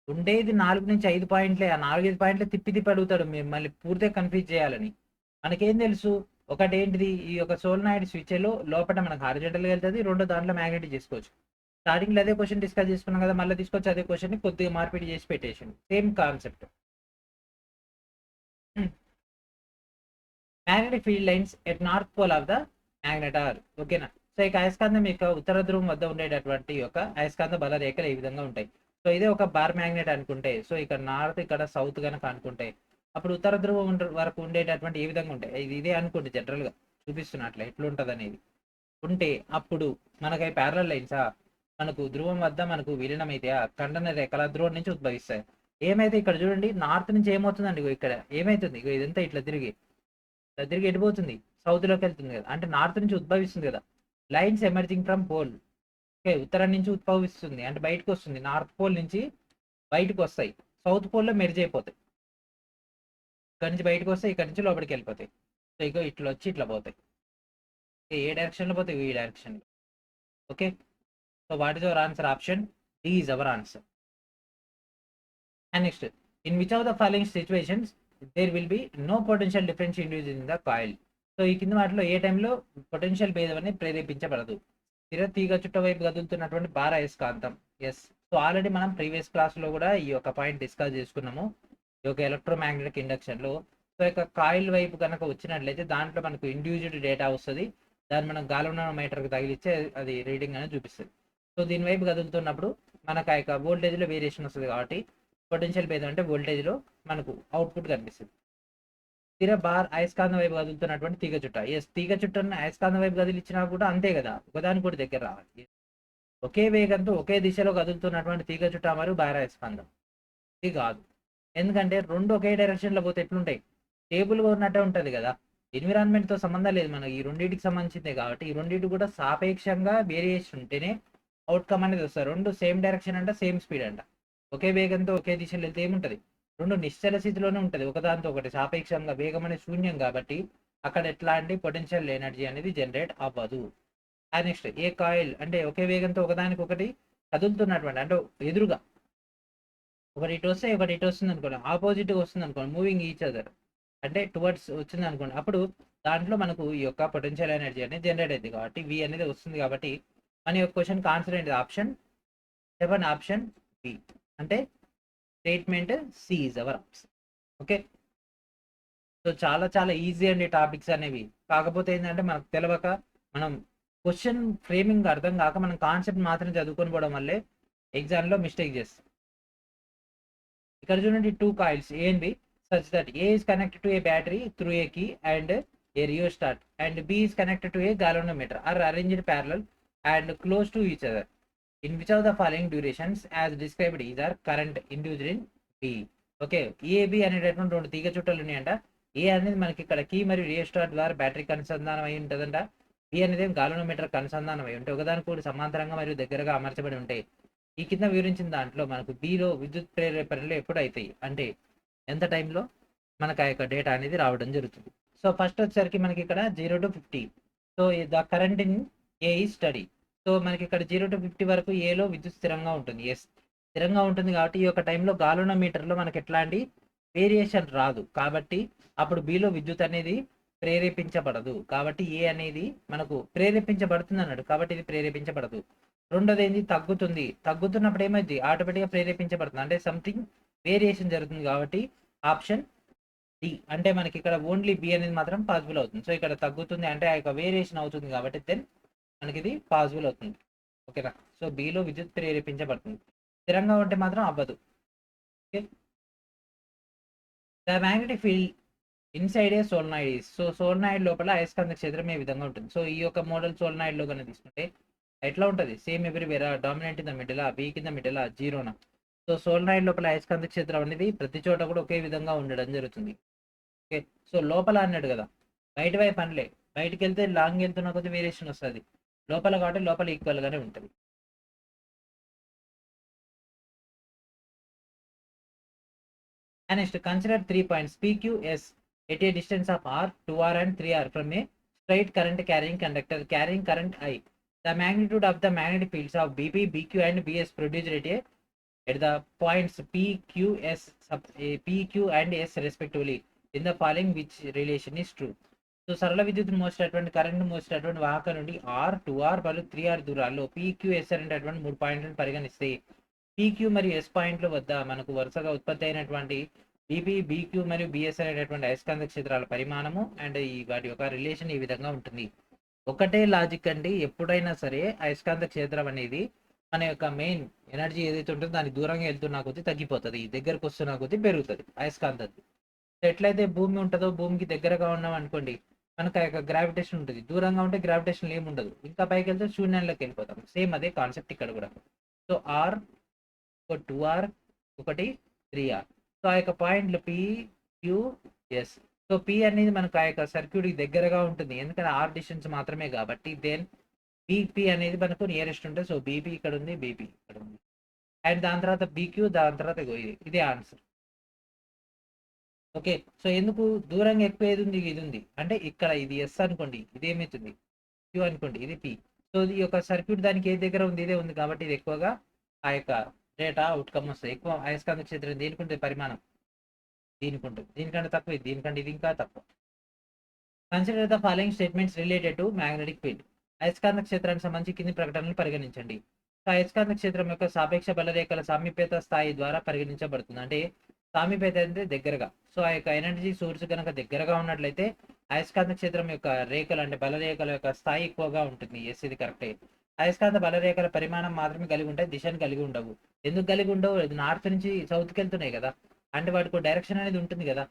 ఉండేది 4 నుంచి 5 పాయింట్లే, ఆ 4-5 పాయింట్లే తిప్పి అడుగుతాడు మిమ్మల్ని పూర్తిగా కన్ఫ్యూజ్ చేయాలని. మనకేం తెలుసు, ఒకటి ఏంటిది, ఈ యొక్క సోలనాయిడ్ స్విచ్లో లోపల మనకు హారిజాంటల్గా వెళ్తుంది, రెండో దాంట్లో మ్యాగ్నెటిక్ చేసుకోవచ్చు. స్టార్టింగ్లో అదే క్వశ్చన్ డిస్కస్ చేసుకున్నాం కదా, మళ్ళీ తీసుకొచ్చి అదే క్వశ్చన్ని కొద్దిగా మార్పిడి చేసి పెట్టేసాను, same concept. Magnetic field lines at north pole of the magnetar. ఓకేనా, సో ఇక అయస్కాంతం యొక్క ఉత్తర ధ్రువం వద్ద ఉండేటటువంటి యొక్క అయస్కాంత బల రేఖలు ఈ విధంగా ఉంటాయి. సో ఇదే ఒక బార్ మ్యాగ్నెట్ అనుకుంటే, సో ఇక్కడ నార్త్ ఇక్కడ సౌత్ కనుక అనుకుంటే, అప్పుడు ఉత్తర ధ్రువం వరకు ఉండేటటువంటి ఏ విధంగా ఉంటాయి, ఇదే అనుకోండి, జనరల్గా చూపిస్తున్నట్లే ఎట్లుంటుంది అనేది ఉంటే, అప్పుడు మనకి ప్యారలల్ లైన్సా, మనకు ధ్రువం వద్ద మనకు విలీనమైతే ఆ ఖండన రేఖల ధ్రువం నుంచి ఉద్భవిస్తాయి. ఏమైతే ఇక్కడ చూడండి, నార్త్ నుంచి ఏమవుతుందండి, ఇక్కడ ఏమైతుంది, ఇదంతా ఇట్లా తిరిగి ఎడిపోతుంది, సౌత్లోకి వెళ్తుంది కదా, అంటే నార్త్ నుంచి ఉద్భవిస్తుంది కదా. Lines emerging from pole. Okay, ఉత్తరం నుంచి ఉద్భవిస్తుంది అంటే బయటకు వస్తుంది, నార్త్ పోల్ నుంచి బయటకు వస్తాయి, సౌత్ పోల్లో మెర్జ్ అయిపోతాయి. ఇక్కడ నుంచి బయటకు వస్తాయి, ఇక్కడ నుంచి లోపలికి వెళ్ళిపోతాయి. సో ఇక ఇట్లా వచ్చి ఇట్లా పోతాయి, ఏ డైరెక్షన్లో పోతాయి, ఈ డైరెక్షన్లో. Okay, so what is our answer, option D is our answer. And next, in which of the following situations there will be no potential difference induce in the coil. So ఈ కింద వాటిలో ఏ టైంలో పొటెన్షియల్ భేదం అనేది ప్రేరేపించబడదు. స్థిర తీగ చుట్ట వైపు కదులుతున్నటువంటి భార అయస్కాంతం. ఎస్, సో ఆల్రెడీ మనం ప్రీవియస్ క్లాస్లో కూడా ఈ యొక్క పాయింట్ డిస్కస్ చేసుకున్నాము, ఈ యొక్క ఎలక్ట్రోమాగ్నెటిక్ ఇండక్షన్లో. సో యొక్క కాయిల్ వైపు కనుక వచ్చినట్లయితే దాంట్లో మనకు ఇండ్యూస్డ్ డేటా వస్తుంది, దాన్ని మనం గాల్వనోమీటర్కి తగిలిచ్చే అది రీడింగ్ అనేది చూపిస్తుంది. సో దీని వైపు కదులుతున్నప్పుడు మనకు ఆ యొక్క వోల్టేజ్లో వేరియేషన్ వస్తుంది, కాబట్టి పొటెన్షియల్ భేదం అంటే వోల్టేజ్లో మనకు అవుట్పుట్ కనిపిస్తుంది. స్థిర బార్ అయస్కాంతం వైపు కదులుతున్నటువంటి తీగ చుట్ట. ఎస్, తీగ చుట్టను అయస్కాంతం వైపు కదిలిచ్చినా కూడా అంతే కదా, ఒకదాని కూడా దగ్గర రావాలి. ఒకే వేగంతో ఒకే దిశలో కదులుతున్నటువంటి తీగ చుట్ట మరియు బార్ అయస్కాంతం ఇది కాదు, ఎందుకంటే రెండు ఒకే డైరెక్షన్లో పోతే ఎట్లుంటాయి, స్టేబుల్గా ఉన్నట్టే ఉంటుంది కదా. ఎన్విరాన్మెంట్తో సంబంధం లేదు, మనకి ఈ రెండింటికి సంబంధించిందే కాబట్టి ఈ రెండింటి కూడా సాపేక్షంగా వేరియేషన్ ఉంటేనే అవుట్కమ్ అనేది వస్తుంది. రెండు సేమ్ డైరెక్షన్ అంట, సేమ్ స్పీడ్ అంట, ఒకే వేగంతో ఒకే దిశలో వెళ్తే ఏముంటుంది, రెండు నిశ్చల స్థితిలోనే ఉంటుంది, ఒకదాంతో ఒకటి సాపేక్షంగా వేగం అనేది శూన్యం కాబట్టి అక్కడ ఎట్లాంటి పొటెన్షియల్ ఎనర్జీ అనేది జనరేట్ అవ్వదు. అండ్ నెక్స్ట్, ఏ కాయిల్ అంటే ఒకే వేగంతో ఒకదానికి ఒకటి కదులుతున్నటువంటి అంటే ఎదురుగా ఒకటి ఇటు వస్తే ఒకటి ఇటు వస్తుంది అనుకోండి, ఆపోజిట్గా వస్తుంది అనుకోండి, మూవింగ్ ఈచ్ అదర్ అంటే టువర్డ్స్ వచ్చింది అనుకోండి, అప్పుడు దాంట్లో మనకు ఈ యొక్క పొటెన్షియల్ ఎనర్జీ అనేది జనరేట్ అయింది కాబట్టి వి అనేది వస్తుంది. కాబట్టి మన యొక్క క్వశ్చన్ ఆన్సర్ ఏంటి, ఆప్షన్ 7, ఆప్షన్ బి అంటే statement C is our answer. Okay, so చాలా చాలా ఈజీ అండి టాపిక్స్ అనేవి. కాకపోతే ఏంటంటే మనకు తెలియక మనం క్వశ్చన్ ఫ్రేమింగ్ అర్థం కాక మనం కాన్సెప్ట్ మాత్రం చదువుకొని పోవడం వల్లే ఎగ్జామ్లో మిస్టేక్ చేస్తాం. ఇక్కడ చూడండి 2 coils A and B such that A is connected to a battery through a key and a rheostat, and B is connected to a galvanometer, are arranged parallel and close to each other. In which of the following durations as described is our current induced in B? Okay, A B అనేటటువంటి రెండు తీగ చుట్టలు ఉన్నాయంట. ఏ అనేది మనకి ఇక్కడ key మరియు rheostat ద్వారా బ్యాటరీకి అనుసంధానం అయి ఉంటుందంట. బి అనేది గాల్వనోమీటర్ అనుసంధానం అయి ఉంటాయి. ఒకదానికి కూడా సమాంతరంగా మరియు దగ్గరగా అమర్చబడి ఉంటాయి. ఈ కింద వివరించిన దాంట్లో మనకు బిలో విద్యుత్ ప్రేరేపణలు ఎప్పుడు అవుతాయి అంటే ఎంత టైంలో మనకు ఆ యొక్క డేటా అనేది రావడం జరుగుతుంది. సో ఫస్ట్ వచ్చేసరికి మనకి ఇక్కడ 0 to 50. So the current in a ఈ స్టడీ. సో మనకి ఇక్కడ 0 to 50 వరకు ఏలో విద్యుత్ స్థిరంగా ఉంటుంది. ఎస్, స్థిరంగా ఉంటుంది కాబట్టి ఈ యొక్క టైంలో గాల్వనోమీటర్లో మనకి ఎట్లాంటి వేరియేషన్ రాదు. కాబట్టి అప్పుడు బిలో విద్యుత్ అనేది ప్రేరేపించబడదు. కాబట్టి ఏ అనేది మనకు ప్రేరేపించబడుతుంది అన్నాడు, కాబట్టి ఇది ప్రేరేపించబడదు. రెండోది ఏంది, తగ్గుతుంది. తగ్గుతున్నప్పుడు ఏమైంది, ఆటోమేటిక్గా ప్రేరేపించబడుతుంది, అంటే సంథింగ్ వేరియేషన్ జరుగుతుంది. కాబట్టి ఆప్షన్ డి, అంటే మనకి ఇక్కడ ఓన్లీ బి అనేది మాత్రం పాసిబుల్ అవుతుంది. సో ఇక్కడ తగ్గుతుంది అంటే ఆ యొక్క వేరియేషన్ అవుతుంది కాబట్టి దెన్ మనకి ఇది పాసిబుల్ అవుతుంది. ఓకేనా, సో బిలో విద్యుత్ ప్రేరేపించబడుతుంది. స్థిరంగా ఉంటే మాత్రం అవ్వదు. Okay, the magnetic field inside A solenoid. So solenoid లోపల అయస్కాంత క్షేత్రం ఏ విధంగా ఉంటుంది. సో ఈ యొక్క మోడల్ సోలనాయిడ్ లో కనుక తీసుకుంటే ఎట్లా ఉంటుంది, same everywhere, dominant in the middle, B కింద మిడిల్, జీరోనా. సో సోలనాయిడ్ లోపల అయస్కాంత క్షేత్రం అనేది ప్రతి చోట కూడా ఒకే విధంగా ఉండడం జరుగుతుంది. ఓకే, సో లోపల అన్నాడు కదా, బయట వైపు అనలే. బయటికి వెళ్తే లాంగ్ వెళ్తున్న కొద్ది వేరియేషన్ వస్తుంది, లోపల కాబట్టి లోపల ఈక్వల్ గానే ఉంటుంది. And next, consider 3 points PQS at a distance of R, 2R and 3R from a straight current carrying conductor carrying current I. The magnitude of the magnetic fields of BP, BQ and BS produced at the points PQ and S respectively in the following which relation is true. So సరళ విద్యుత్ మోసేటటువంటి current మోసేటటువంటి వాహకం నుండి R, 2R మరియు 3R దూరాల్లో PQS అనేటటువంటి 3 పాయింట్లను పరిగణిస్తే PQ మరియు yes పాయింట్ల వద్ద మనకు వరుసగా ఉత్పత్తి అయినటువంటి బీపీ, బీక్యూ మరియు బిఎస్ అనేటటువంటి అయస్కాంత క్షేత్రాల పరిమాణము అండ్ ఈ వాటి యొక్క రిలేషన్ ఈ విధంగా ఉంటుంది. ఒకటే లాజిక్ అండి, ఎప్పుడైనా సరే అయస్కాంత క్షేత్రం అనేది మన యొక్క మెయిన్ ఎనర్జీ ఏదైతే ఉంటుందో దానికి దూరంగా వెళ్తున్నా కొద్దీ తగ్గిపోతుంది, దగ్గరకు వస్తున్నా కొద్దీ పెరుగుతుంది అయస్కాంతం. ఎట్లయితే భూమి ఉంటుందో భూమికి దగ్గరగా ఉన్నాం అనుకోండి మనకు ఆ యొక్క గ్రావిటేషన్ ఉంటుంది, దూరంగా ఉంటే గ్రావిటేషన్ ఏమి ఉండదు, ఇంకా పైకి వెళ్తే శూన్యంలోకి వెళ్ళిపోతాం. సేమ్ అదే కాన్సెప్ట్ ఇక్కడ కూడా. సో ఆర్ 2R, ఒకటి 3R. సో ఆ యొక్క పాయింట్లు PQS. సో పి అనేది మనకు ఆ యొక్క సర్క్యూట్కి దగ్గరగా ఉంటుంది, ఎందుకంటే ఆర్ డిస్టెన్స్ మాత్రమే కాబట్టి. దెన్ బీపీ అనేది మనకు నియరెస్ట్ ఉంటుంది. సో బీపీ ఇక్కడ ఉంది, బీపీ ఇక్కడ ఉంది, అండ్ దాని తర్వాత బీక్యూ, దాని తర్వాత ఇదే ఆన్సర్. ఓకే, సో ఎందుకు దూరంగా ఎక్కువ ఏది ఉంది, ఇది ఉంది అంటే ఇక్కడ ఇది ఎస్ అనుకోండి, ఇది ఏమవుతుంది క్యూ అనుకోండి, ఇది పి. సో ఈ యొక్క సర్క్యూట్ దానికి ఏ దగ్గర ఉంది, ఇదే ఉంది కాబట్టి ఇది ఎక్కువగా ఆ యొక్క డేటా అవుట్కమ్ వస్తుంది. ఎక్కువ అయస్కాంత క్షేత్రం దేనికి ఉంటుంది, పరిమాణం దీనికి ఉంటుంది, దీనికంటే తక్కువ ఇది, దీనికంటే ఇది ఇంకా తక్కువ. Consider the following statements related to magnetic field. అయస్కాంత క్షేత్రానికి సంబంధించి కింది ప్రకటనలు పరిగణించండి. సో అయస్కాంత క్షేత్రం యొక్క సాపేక్ష బలరేఖల సామీప్యత స్థాయి ద్వారా పరిగణించబడుతుంది. అంటే సామీప్యత అంటే దగ్గరగా. సో ఆ యొక్క ఎనర్జీ సోర్స్ కనుక దగ్గరగా ఉన్నట్లయితే అయస్కాంత క్షేత్రం యొక్క రేఖలు అంటే బలరేఖల యొక్క స్థాయి ఎక్కువగా ఉంటుంది. ఎస్, ఇది కరెక్టే. అయస్కాంత బలరేఖల పరిమాణం మాత్రమే కలిగి ఉంటాయి, దిశను కలిగి ఉండవు. ఎందుకు కలిగి ఉండవు, నార్త్ నుంచి సౌత్కి వెళ్తున్నాయి కదా, అంటే వాటికి డైరెక్షన్ అనేది ఉంటుంది కదా,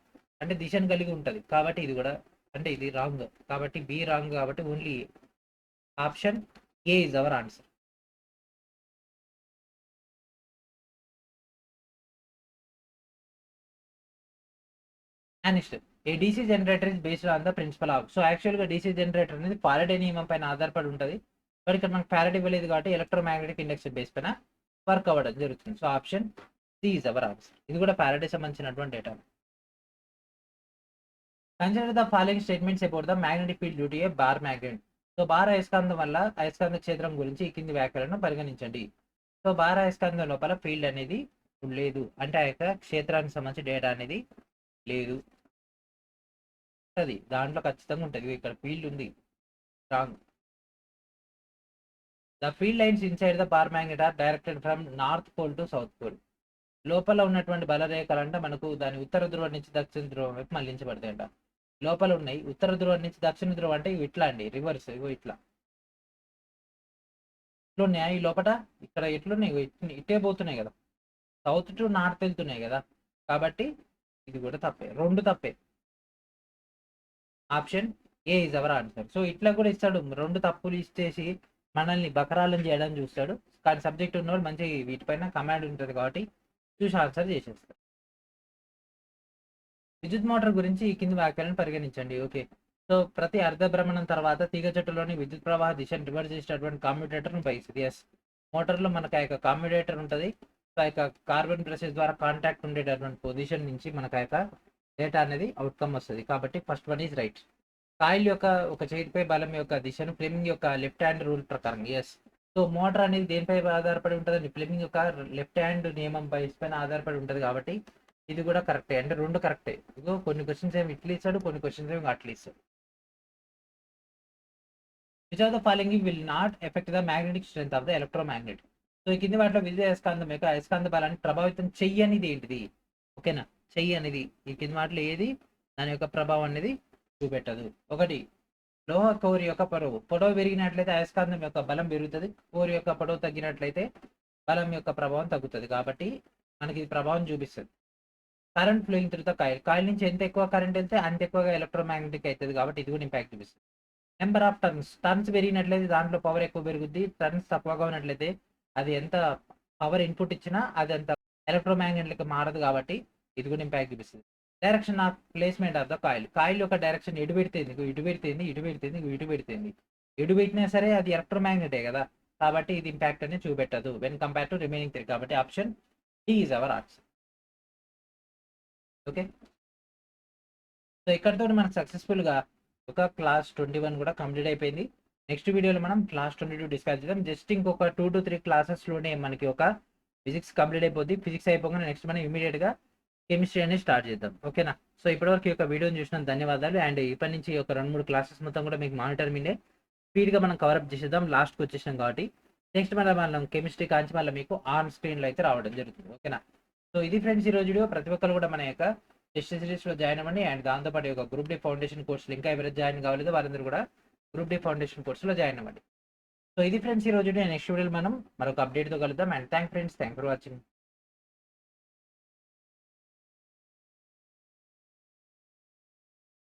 అంటే దిశను కలిగి ఉంటుంది. కాబట్టి ఇది కూడా అంటే ఇది రాంగ్, కాబట్టి బి రాంగ్, కాబట్టి only option A is our answer. Next, a DC generator is based on the principle of. So యాక్చువల్గా డీసీ జనరేటర్ అనేది ఫారడే నియమం పైన ఆధారపడి ఉంటుంది. బట్ ఇక్కడ మనకు ఫారడే ఇవ్వలేదు కాబట్టి ఎలక్ట్రోమాగ్నెటిక్ ఇండక్షన్ బేస్ పైన వర్క్ అవ్వడం జరుగుతుంది. So option C is our answer. ఇది కూడా ఫారడే సంబంధించినటువంటి data. Consider the following statements about the magnetic field due to a bar magnet. So bar అయస్కాంతం వల్ల అయస్కాంత క్షేత్రం గురించి ఈ కింది వ్యాఖ్యలను పరిగణించండి. సో బార్ అయస్కాంతం లోపల ఫీల్డ్ అనేది లేదు, అంటే ఆ యొక్క క్షేత్రానికి సంబంధించి డేటా అనేది లేదు. అది దాంట్లో ఖచ్చితంగా ఉంటుంది, ఇక్కడ ఫీల్డ్ ఉంది, wrong. The field lines inside the bar magnet are directed from north pole to south pole. లోపల ఉన్నటువంటి బలరేఖలు అంటే మనకు దాని ఉత్తర ధ్రువం నుంచి దక్షిణ ధ్రువం వైపు మళ్లించబడతాయంట. లోపల ఉన్నాయి ఉత్తర ధ్రువం నుంచి దక్షిణ ధ్రువం అంటే ఇట్లా అండి, రివర్స్, ఇగో ఇట్లా ఇట్లున్నాయి. ఈ లోపల ఇక్కడ ఎట్లున్నాయి, ఇట్టే పోతున్నాయి కదా, సౌత్ టు నార్త్ వెళ్తున్నాయి కదా, కాబట్టి ఇది కూడా తప్పే, రెండు తప్పే. Option A is our answer. So ఇట్లా కూడా ఇస్తాడు, రెండు తప్పులు ఇచ్చేసి మనల్ని బకరాలను చేయడం చూస్తాడు. కానీ సబ్జెక్ట్ ఉన్నవాడు మంచి వీటిపైన కమాండ్ ఉంటుంది కాబట్టి చూసి ఆన్సర్ చేసేస్తాడు. విద్యుత్ మోటార్ గురించి ఈ కింది వాక్యాలను పరిగణించండి. ఓకే, సో ప్రతి అర్ధ భ్రమణం తర్వాత తీగ చెట్టులోని విద్యుత్ ప్రవాహ దిశను రివర్స్ చేసేటటువంటి కామ్యుటేటర్ను ఉపయోగిస్తుంది. ఎస్, మోటార్లో మనకు ఆ యొక్క కామ్యుటేటర్ ఉంటుంది. సో ఆ యొక్క కార్బన్ బ్రషెస్ ద్వారా కాంటాక్ట్ ఉండేటటువంటి పొజిషన్ నుంచి మనకు ఆ యొక్క డేటా అనేది అవుట్కమ్ వస్తుంది. కాబట్టి first one is right. Coil యొక్క ఒక చేతిపై బలం యొక్క దిశను ఫ్లెమింగ్ యొక్క లెఫ్ట్ హ్యాండ్ రూల్ ప్రకారం. ఎస్, సో మోటార్ అనేది దేనిపై ఆధారపడి ఉంటుంది? ఫ్లెమింగ్ యొక్క లెఫ్ట్ హ్యాండ్ నియమం పైన ఆధారపడి ఉంటుంది. కాబట్టి ఇది కూడా కరెక్టే, అంటే రెండు కరెక్టే. ఇగో కొన్ని క్వశ్చన్స్ ఏమి ఇట్లా ఇస్తాడు, కొన్ని క్వశ్చన్స్ ఏమి అట్లా ఇస్తాడు. Which of the following will not effect the magnetic strength of the electromagnet. So ఈ కింది వాటిలో విద్యుత్ అయస్కాంతం యొక్క అయస్కాంత బలాన్ని ప్రభావితం చెయ్యనిది ఏంటిది? ఓకేనా, చెయ్యనిది ఈ కింది వాటిలో ఏది దాని యొక్క ప్రభావం అనేది చూపెట్టదు? ఒకటి, లోహ కోర్ యొక్క పొడవు పెరిగినట్లయితే అయస్కాంతం యొక్క బలం పెరుగుతుంది. కోర్ యొక్క పొడవు తగ్గినట్లయితే బలం యొక్క ప్రభావం తగ్గుతుంది. కాబట్టి మనకి ఇది ప్రభావం చూపిస్తుంది. Current flowing through the coil, coil నుంచి ఎంత ఎక్కువ కరెంట్ వెళ్తే అంత ఎక్కువగా ఎలక్ట్రోమాగ్నెటిక్ అవుతుంది. కాబట్టి ఇది కూడా ఇంపాక్ట్ చూపిస్తుంది. నెంబర్ ఆఫ్ టర్న్స్ పెరిగినట్లయితే దాంట్లో పవర్ ఎక్కువ పెరుగుద్ది. టర్న్స్ తక్కువగా ఉన్నట్లయితే అది ఎంత పవర్ ఇన్పుట్ ఇచ్చినా అది అంత ఎలక్ట్రోమాగ్నెటిక్ మారదు. కాబట్టి ఇది కూడా ఇంపాక్ట్ చూపిస్తుంది. Direction of placement of the coil, coil యొక్క డైరెక్షన్ ఎటు పెడితేంది, ఇటు పెడితేంది, ఇటు పెడితేంది, ఇటు పెడితేంది. ఎటు పెట్టినా సరే అది ఎలక్ట్రోమాగ్నెటే కదా, కాబట్టి ఇది ఇంపాక్ట్ అనేది చూపెట్టదు వెన్ కంపేర్ టు రిమైనింగ్ 3. కాబట్టి option D is our answer. Okay, so ఇక్కడతో మనకు సక్సెస్ఫుల్గా ఒక క్లాస్ 21 కూడా కంప్లీట్ అయిపోయింది. నెక్స్ట్ వీడియోలో మనం క్లాస్ 22 డిస్కస్ చేద్దాం. జస్ట్ ఇంకొక 2 to 3 క్లాసెస్లోనే మనకి ఒక ఫిజిక్స్ కంప్లీట్ అయిపోద్ది. ఫిజిక్స్ అయిపోగానే నెక్స్ట్ మనం ఇమీడియట్గా కెమిస్ట్రీ అనేది స్టార్ట్ చేద్దాం. ఓకేనా, సో ఇప్పటివరకు ఈ యొక్క వీడియోని చూసినందుకు ధన్యవాదాలు. అండ్ ఇప్పటి నుంచి ఒక 2-3 క్లాసెస్ మొత్తం కూడా మీకు మానిటర్ మీదే స్పీడ్గా మనం కవరప్ చేసేద్దాం. లాస్ట్కి వచ్చేసాం కాబట్టి నెక్స్ట్ మనం కెమిస్ట్రీ కాంచి మళ్ళీ మీకు ఆన్ స్క్రీన్లో అయితే రావడం జరుగుతుంది. ఓకేనా, సో ఇది ఫ్రెండ్స్ ఈరోజు వీడియో. ప్రతి ఒక్కరు కూడా మన యొక్క టెస్ట్ సిరీస్లో జాయిన్ అవ్వండి. అండ్ దాంతోపాటు ఒక గ్రూప్ డి ఫౌండేషన్ కోర్సులు ఇంకా ఎవరైతే జాయిన్ కావాలేదో వారందరూ కూడా గ్రూప్ డి ఫౌండేషన్ కోర్సులో జాయిన్ అవ్వండి. సో ఇది ఫ్రెండ్స్ ఈ రోజు నెక్స్ట్ వీడియోలో మనం మరొక అప్డేట్తో కలుద్దాం. And thank for watching.